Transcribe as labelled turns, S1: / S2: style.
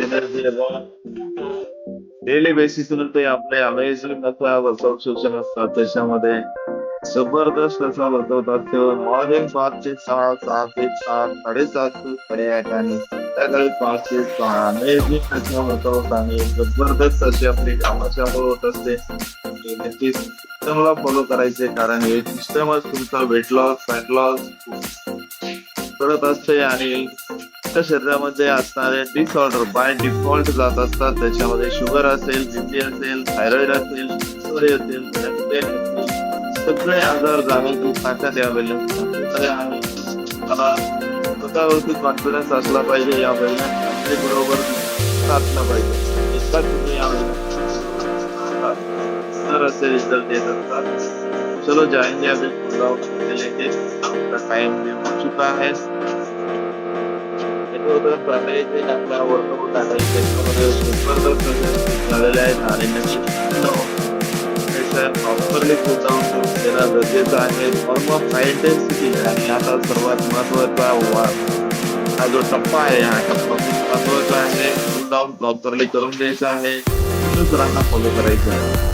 S1: Energy daily बेसिसवर ते आपले अमेझिंग असा वर्कआउट सेशन असतात त्याच्यामध्ये जबरदस्त असा वर्कआउट असतो. मॉर्निंग 5 ते 6, 6 ते 7, 7:30 ते 8:30 आणि संध्याकाळी 5 ते 6 अमेझिंग असा वर्कआउट आणि जबरदस्त अशी आपली कामाच्या होत असते. नक्कीच सिस्टमला फॉलो करायचे कारण हे सिस्टमच तुमचा वेट लॉस, फॅट लॉस करत असते आणि आपल्या शरीरामध्ये असणारे डिसऑर्डर बाय डिफॉल्ट जात असतात. त्याच्यामध्ये शुगर असेल, बीपी असेल, थायरॉइड असेल, शुगर असेल, डायबिटीज असेल, सगळे आजार जाण्याची ताकद यावेळी असते. आणि मला स्वतःवरती कॉन्फिडन्स असला पाहिजे यावेळी फॅमिली बरोबर असला पाहिजे. इतका तुम्ही यावेळी तर असे रिझल्ट येत असतात. चलो जाएंगे अभी गुड़गांव से लेके आपका टाइम भी हो चुका है. त्याच्याबरोबर सांगायचे आपला वर्कआउट आहे त्याच्यामध्ये जबरदस्त असे झालेले आहेत आणि नक्कीच प्रॉपरली कूल डाऊन करून देणं गरजेचं आहे. फॉर्म ऑफ हाय इंटेन्सिटी आणि आता सर्वात महत्वाचा हा जो टप्पा आहे हा टप्पा खूप महत्वाचा आहे. कूल डाऊन प्रॉपरली करून द्यायचा आहे. दुसऱ्यांना फॉलो करायचं आहे.